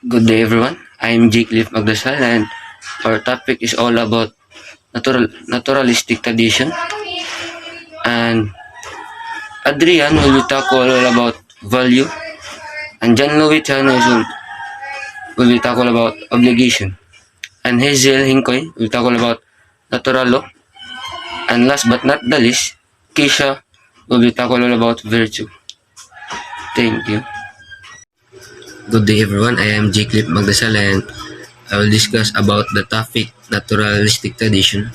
Good day everyone. I'm Jake Leaf Magdasal and our topic is all about naturalistic tradition. And Adrian will tackle all about value and John Louis Chanes will tackle about obligation. And Hazel Hinkoy will tackle about natural law. And last but not the least, Keisha will be tackle all about virtue. Thank you. Good day everyone. I am Jake Leaf Magdasal and I will discuss about the topic naturalistic tradition.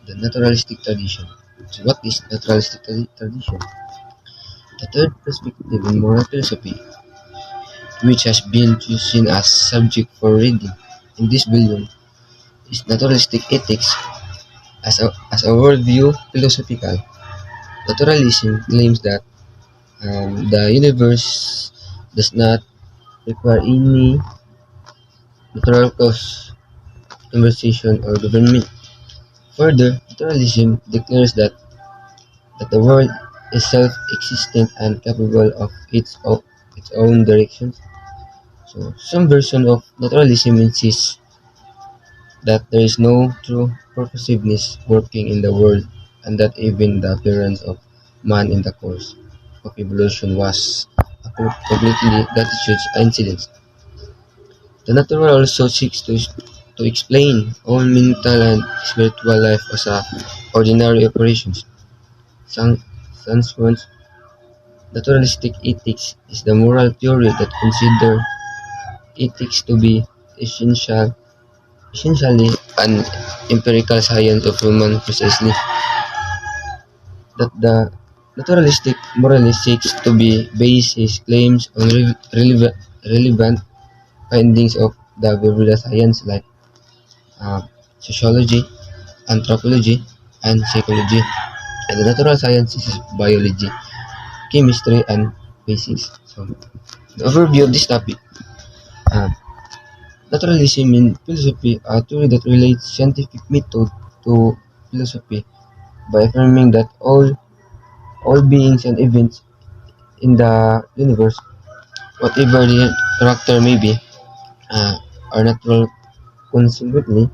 The naturalistic tradition. So what is naturalistic tradition? The third perspective in moral philosophy, which has been chosen as subject for reading in this volume, is naturalistic ethics as a worldview philosophical. Naturalism claims that the universe does not require any natural cause, conversation, or government. Further, naturalism declares that the world is self-existent and capable of its own directions. So, some version of naturalism insists that there is no true purposiveness working in the world and that even the appearance of man in the course of evolution was a completely gratuitous incident. The natural also seeks to explain all mental and spiritual life as a ordinary operations. Some Sanskrit's naturalistic ethics is the moral theory that considers ethics to be essentially an empirical science of human precisely that the naturalistic moralist seeks to be base his claims on relevant findings of the behavioral science like uh, sociology, anthropology, and psychology, and the natural sciences is biology, chemistry, and physics. So, the overview of this topic. Uh, Naturalism in philosophy, a theory that relates scientific method to philosophy by affirming that all beings and events in the universe, whatever their character may be, are natural. Consequently,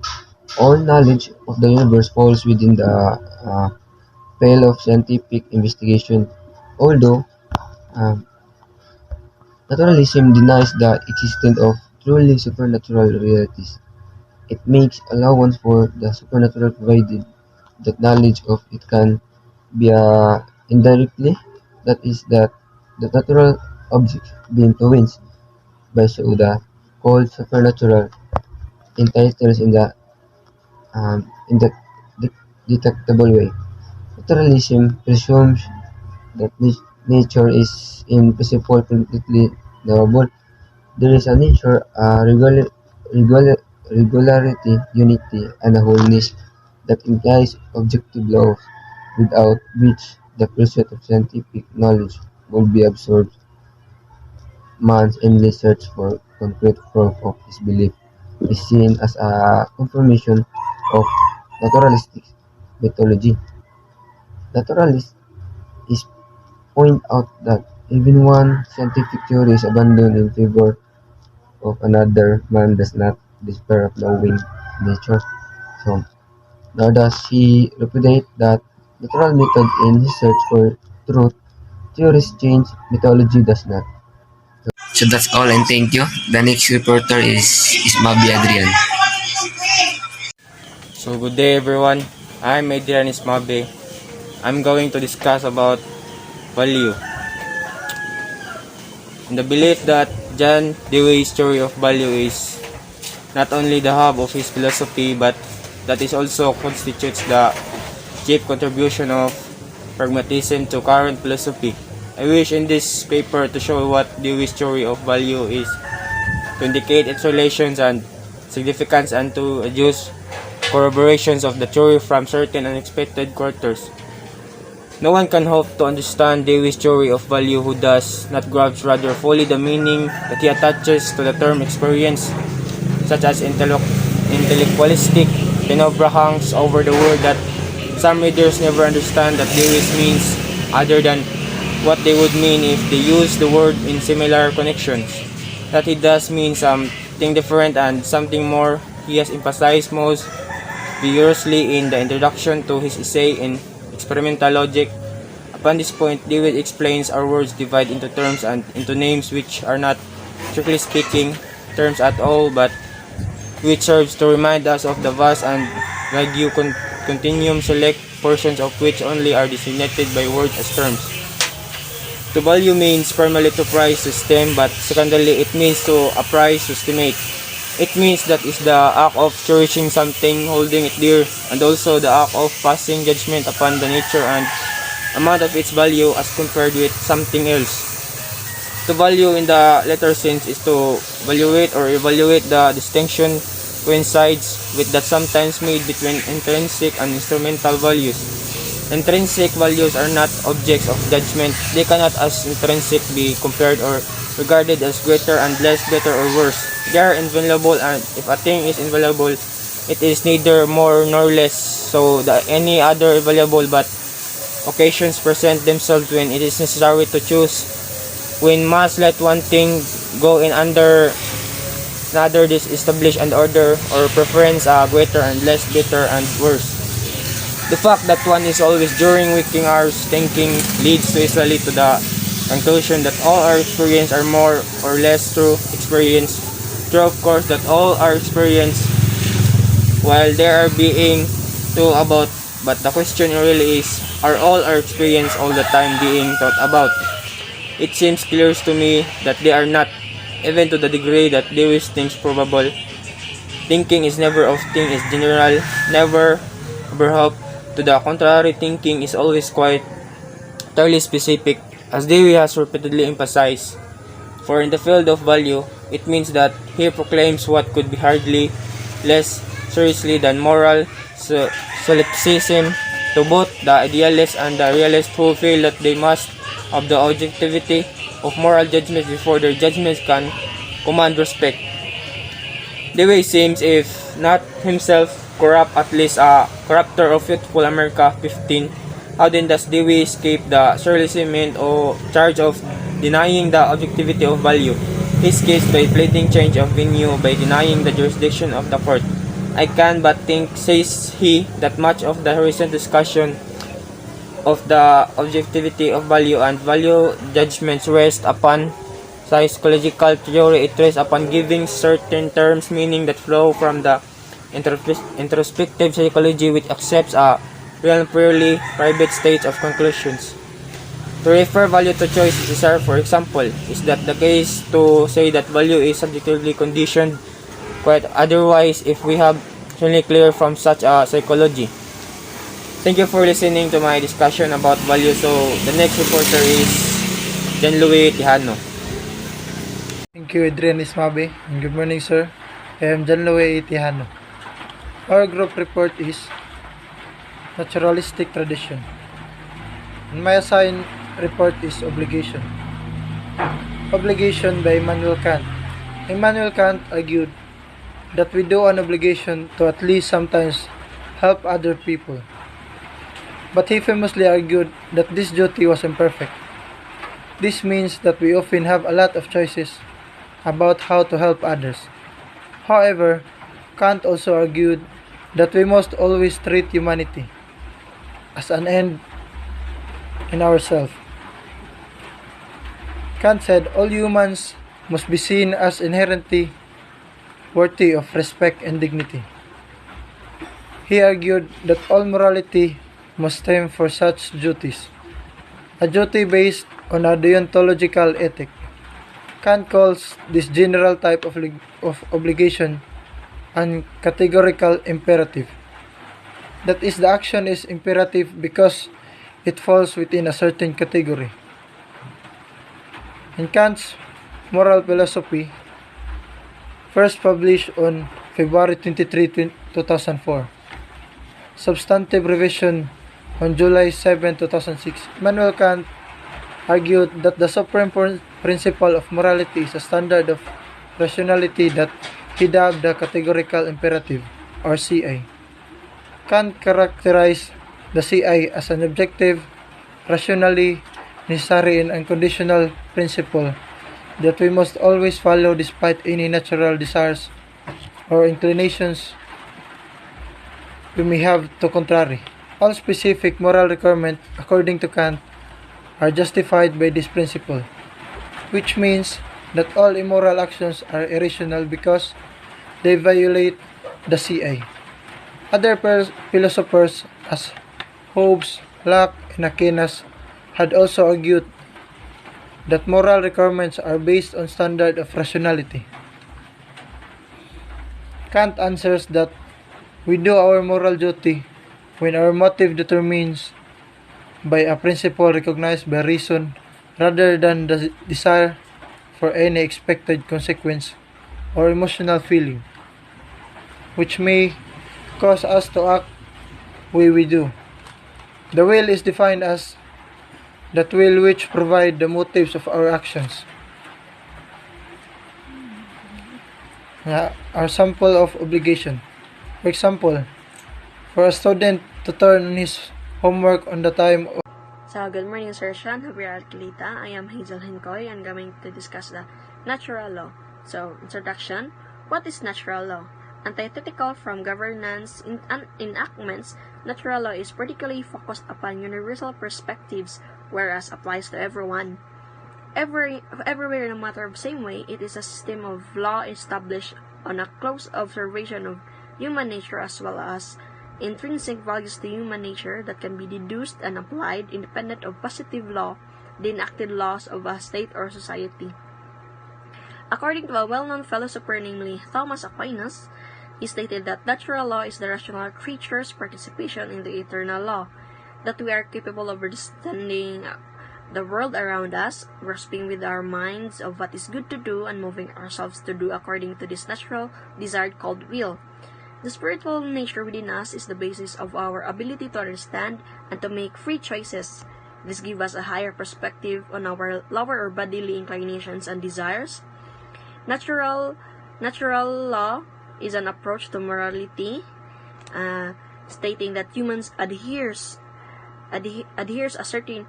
all knowledge of the universe falls within the pale of scientific investigation. Although um, naturalism denies the existence of truly supernatural realities, it makes allowance for the supernatural provided that knowledge of it can be indirectly, that is, that the natural objects be influenced by so the called supernatural entities in the detectable way. Naturalism presumes that nature is in principle completely knowable. There is a nature, a regular, regularity, unity, and a wholeness that implies objective laws without which the pursuit of scientific knowledge would be absurd. Man's endless search for concrete proof of his belief is seen as a confirmation of naturalistic mythology. Naturalists is point out that even one scientific theory is abandoned in favor of another, man does not despair of knowing nature. So, nor does he repudiate that natural method in his search for truth. Theories change, mythology does not. So that's all and thank you. The next reporter is Mabi Adrian. So good day everyone. I'm Adrian Ismabe. I'm going to discuss about value. In the belief that John Dewey's theory of value is not only the hub of his philosophy but that is also constitutes the chief contribution of pragmatism to current philosophy. I wish in this paper to show what Dewey's theory of value is, to indicate its relations and significance and to adduce corroborations of the theory from certain unexpected quarters. No one can hope to understand Dewey's theory of value who does not grasp rather fully the meaning that he attaches to the term experience, such as intellectualistic penumbra hangs over the word that some readers never understand that Dewey means other than what they would mean if they use the word in similar connections. That he does mean something different and something more. He has emphasized most vigorously in the introduction to his essay in experimental logic. Upon this point, Dewey explains our words divide into terms and into names, which are not, strictly speaking, terms at all, but which serves to remind us of the vast and vague continuum, select portions of which only are designated by words as terms. To value means primarily to price, to stem, but secondarily it means to appraise, to estimate. It means that is the act of cherishing something, holding it dear, and also the act of passing judgment upon the nature and amount of its value as compared with something else. To value in the letter sense is to evaluate or evaluate. The distinction coincides with that sometimes made between intrinsic and instrumental values. Intrinsic values are not objects of judgment. They cannot as intrinsic be compared or regarded as greater and less, better or worse. They are inviolable, and if a thing is inviolable, it is neither more nor less so than any other valuable, but occasions present themselves when it is necessary to choose. When must let one thing go in under another, this establish an order or preference, greater and less, better and worse. The fact that one is always during waking hours thinking leads to easily to the conclusion that all our experience are more or less true experience. True of course that all our experience while they are being thought about, but the question really is, are all our experience all the time being thought about? It seems clear to me that they are not, even to the degree that Lewis thinks probable. Thinking is never of thing is general, never overhope. To the contrary, thinking is always quite entirely specific, as Dewey has repeatedly emphasized. For in the field of value, it means that he proclaims what could be hardly less seriously than moral solipsism to both the idealist and the realist, who feel that they must have the objectivity of moral judgments before their judgments can command respect. Dewey seems, if not himself corrupt, at least a corrupter of youthful America 15. How then does Dewey escape the surely or charge of denying the objectivity of value? His case by pleading change of venue, by denying the jurisdiction of the court. I can but think, says he, that much of the recent discussion of the objectivity of value and value judgments rest upon psychological theory. It rests upon giving certain terms meaning that flow from the introspective psychology, which accepts a real purely private state of conclusions. To refer value to choice is necessary, for example, is that the case to say that value is subjectively conditioned? Quite otherwise if we have really clear from such a psychology. Thank you for listening to my discussion about value. So the next reporter is John Louis Tijano. Thank you, Adrian Ismabe, and good morning, sir. I am John Louis Tijano. Our group report is Naturalistic Tradition, and my assigned report is Obligation. Obligation by Immanuel Kant. Immanuel Kant argued that we do an obligation to at least sometimes help other people. But he famously argued that this duty was imperfect. This means that we often have a lot of choices about how to help others. However, Kant also argued that we must always treat humanity as an end in ourselves. Kant said all humans must be seen as inherently worthy of respect and dignity. He argued that all morality must stem from such duties, a duty based on a deontological ethic. Kant calls this general type of obligation an categorical imperative. That is, the action is imperative because it falls within a certain category. In Kant's Moral Philosophy, first published on February 23, 2004, substantive revision on July 7, 2006, Immanuel Kant argued that the supreme principle of morality is a standard of rationality that he dubbed the categorical imperative, or CI. Kant characterized the CI as an objective, rationally necessary and unconditional principle that we must always follow despite any natural desires or inclinations we may have to contrary. All specific moral requirements, according to Kant, are justified by this principle, which means that all immoral actions are irrational because they violate the CA. Other philosophers, as Hobbes, Locke, and Aquinas, had also argued that moral requirements are based on standard of rationality. Kant answers that we do our moral duty when our motive determines by a principle recognized by reason rather than the desire for any expected consequence or emotional feeling, which may cause us to act way we do. The will is defined as that will which provide the motives of our actions. Our sample of obligation. For example, for a student to turn in his homework on the time of So, good morning, Sir Sean. Javier Alcalita. I am Hazel Hencoy. I'm going to discuss the natural law. So, introduction. What is natural law? Antithetical from governance enactments, natural law is particularly focused upon universal perspectives, whereas applies to everyone. Everywhere, no matter the same way, it is a system of law established on a close observation of human nature as well as intrinsic values to human nature that can be deduced and applied independent of positive law, the enacted laws of a state or society. According to a well-known philosopher, namely Thomas Aquinas, he stated that natural law is the rational creature's participation in the eternal law, that we are capable of understanding the world around us, grasping with our minds of what is good to do and moving ourselves to do according to this natural desire called will. The spiritual nature within us is the basis of our ability to understand and to make free choices. This gives us a higher perspective on our lower or bodily inclinations and desires. Natural law is an approach to morality, stating that humans adheres a certain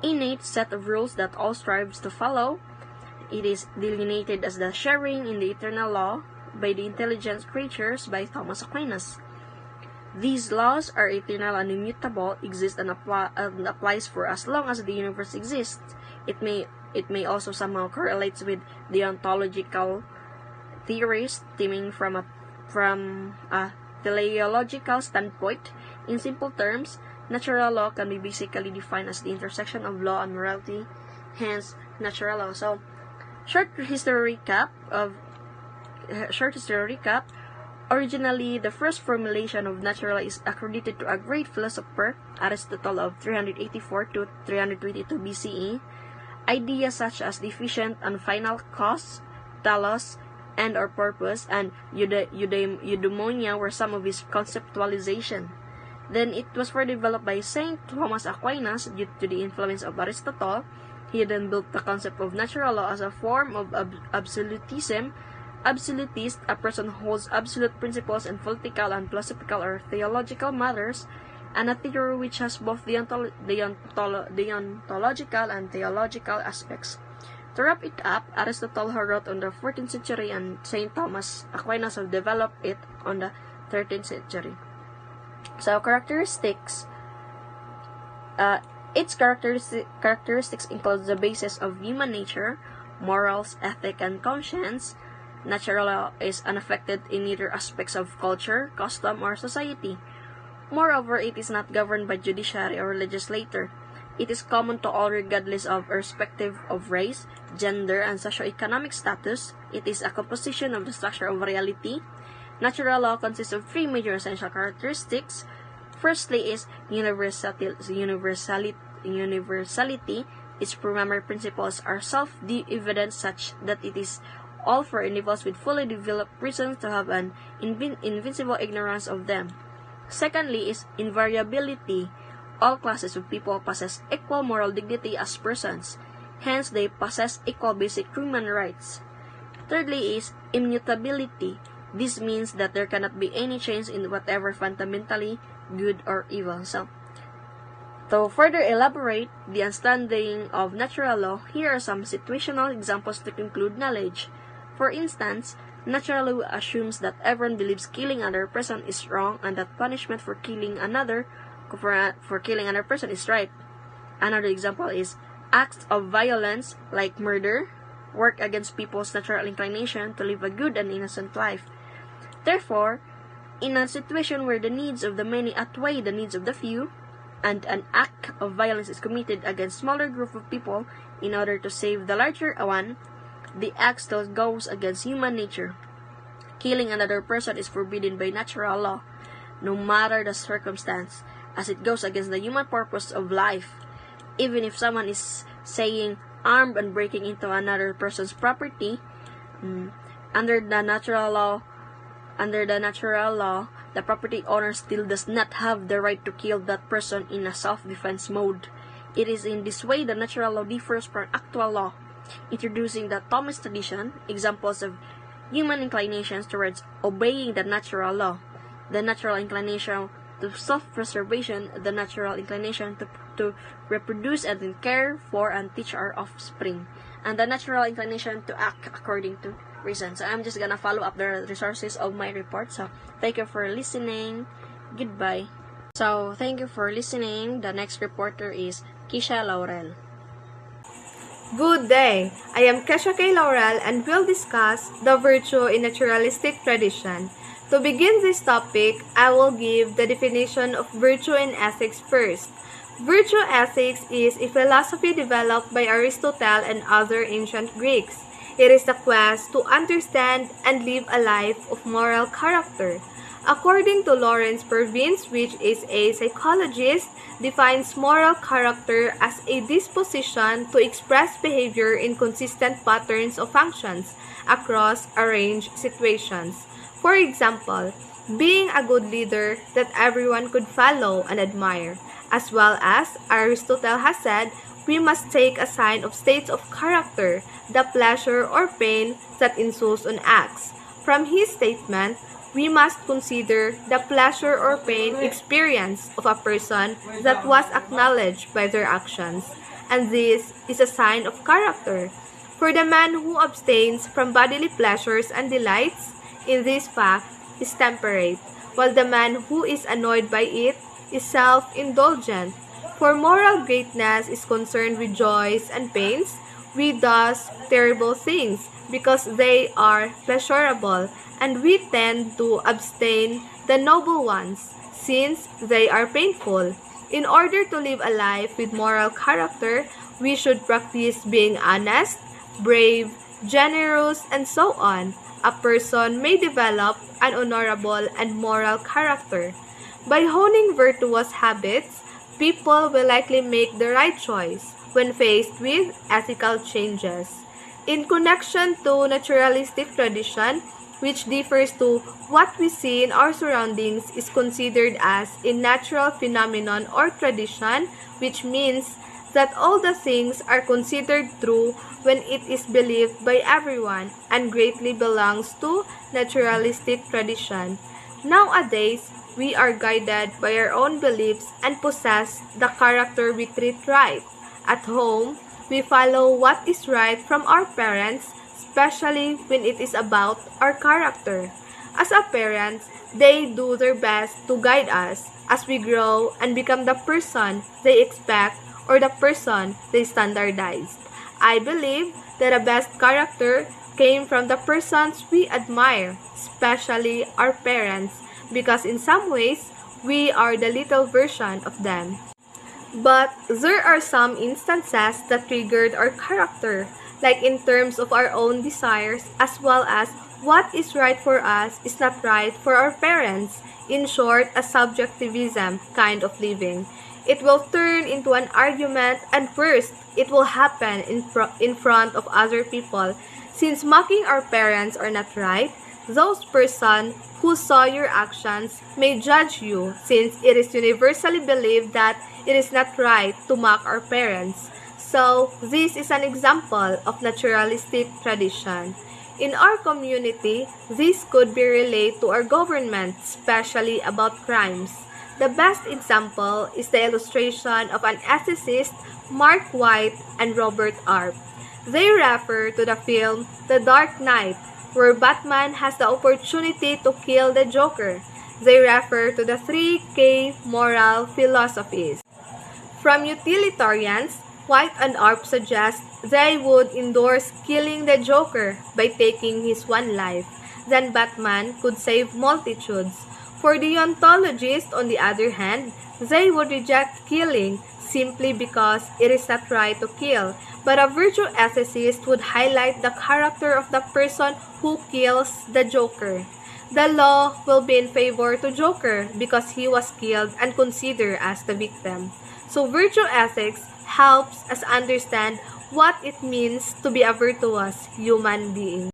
innate set of rules that all strives to follow. It is delineated as the sharing in the eternal law by the intelligent creatures by Thomas Aquinas. These laws are eternal and immutable, exist and applies for as long as the universe exists. It may also somehow correlates with the ontological theories stemming from a teleological standpoint. In simple terms, natural law can be basically defined as the intersection of law and morality, hence natural law. So, short history recap. Originally, the first formulation of natural law is accredited to a great philosopher, Aristotle of 384 to 322 BCE. Ideas such as the efficient and final cause, telos, end or purpose, and eudaimonia were some of his conceptualization. Then it was further developed by Saint Thomas Aquinas due to the influence of Aristotle. He then built the concept of natural law as a form of absolutism. Absolutist, a person who holds absolute principles in political and philosophical or theological matters, and a theory which has both the ontological and theological aspects. To wrap it up, Aristotle wrote on the 14th century and Saint Thomas Aquinas have developed it on the 13th century. So, characteristics. Its characteristics include the basis of human nature, morals, ethic, and conscience. Natural law is unaffected in either aspects of culture, custom, or society. Moreover, it is not governed by judiciary or legislator. It is common to all regardless of irrespective of race, gender, and socioeconomic status. It is a composition of the structure of reality. Natural law consists of three major essential characteristics. Firstly is universality. Its primary principles are self-evident such that it is all for individuals with fully developed reasons to have an invincible ignorance of them. Secondly is invariability. All classes of people possess equal moral dignity as persons. Hence, they possess equal basic human rights. Thirdly is immutability. This means that there cannot be any change in whatever fundamentally good or evil. So, To further elaborate the understanding of natural law, here are some situational examples to conclude knowledge. For instance, natural law assumes that everyone believes killing another person is wrong and that punishment for killing another person is right. Another example is acts of violence like murder work against people's natural inclination to live a good and innocent life. Therefore, in a situation where the needs of the many outweigh the needs of the few, and an act of violence is committed against a smaller group of people in order to save the larger one, the act still goes against human nature. Killing another person is forbidden by natural law, no matter the circumstance, as it goes against the human purpose of life. Even if someone is saying armed and breaking into another person's property, under the natural law, the property owner still does not have the right to kill that person in a self-defense mode. It is in this way the natural law differs from actual law, introducing the Thomas tradition, examples of human inclinations towards obeying the natural law, the natural inclination to self-preservation, the natural inclination to reproduce and care for and teach our offspring, and the natural inclination to act according to reason. So I'm just gonna follow up the resources of my report. So thank you for listening. Goodbye. So thank you for listening. The next reporter is Kisha Laurel. Good day! I am Kesha K. Laurel and will discuss the virtue in naturalistic tradition. To begin this topic, I will give the definition of virtue in ethics first. Virtue ethics is a philosophy developed by Aristotle and other ancient Greeks. It is the quest to understand and live a life of moral character. According to Lawrence Pervins, which is a psychologist, defines moral character as a disposition to express behavior in consistent patterns of functions across a range of situations. For example, being a good leader that everyone could follow and admire, as well as Aristotle has said, we must take a sign of states of character, the pleasure or pain that ensues on acts. From his statement, we must consider the pleasure or pain experience of a person that was acknowledged by their actions, and this is a sign of character. For the man who abstains from bodily pleasures and delights in this fact is temperate, while the man who is annoyed by it is self-indulgent. For moral greatness is concerned with joys and pains, we does terrible things, because they are pleasurable, and we tend to abstain the noble ones, since they are painful. In order to live a life with moral character, we should practice being honest, brave, generous, and so on. A person may develop an honorable and moral character. By honing virtuous habits, people will likely make the right choice when faced with ethical changes. In connection to naturalistic tradition, which differs to what we see in our surroundings, is considered as a natural phenomenon or tradition, which means that all the things are considered true when it is believed by everyone and greatly belongs to naturalistic tradition. Nowadays, we are guided by our own beliefs and possess the character we treat right. At home, we follow what is right from our parents, especially when it is about our character. As a parents, they do their best to guide us as we grow and become the person they expect or the person they standardized. I believe that the best character came from the persons we admire, especially our parents, because in some ways, we are the little version of them. But there are some instances that triggered our character, like in terms of our own desires, as well as what is right for us is not right for our parents. In short, a subjectivism kind of living. It will turn into an argument, and first, it will happen in front of other people. Since mocking our parents are not right, those persons who saw your actions may judge you, since it is universally believed that it is not right to mock our parents. So, this is an example of naturalistic tradition. In our community, this could be related to our government, especially about crimes. The best example is the illustration of an ethicist, Mark White and Robert Arp. They refer to the film The Dark Knight, where Batman has the opportunity to kill the Joker. They refer to the 3K moral philosophies. From utilitarians, White and Arp suggest they would endorse killing the Joker by taking his one life. Then Batman could save multitudes. For the ontologists, on the other hand, they would reject killing simply because it is not right to kill. But a virtue ethicist would highlight the character of the person who kills the Joker. The law will be in favor to Joker because he was killed and considered as the victim. So virtue ethics helps us understand what it means to be a virtuous human being.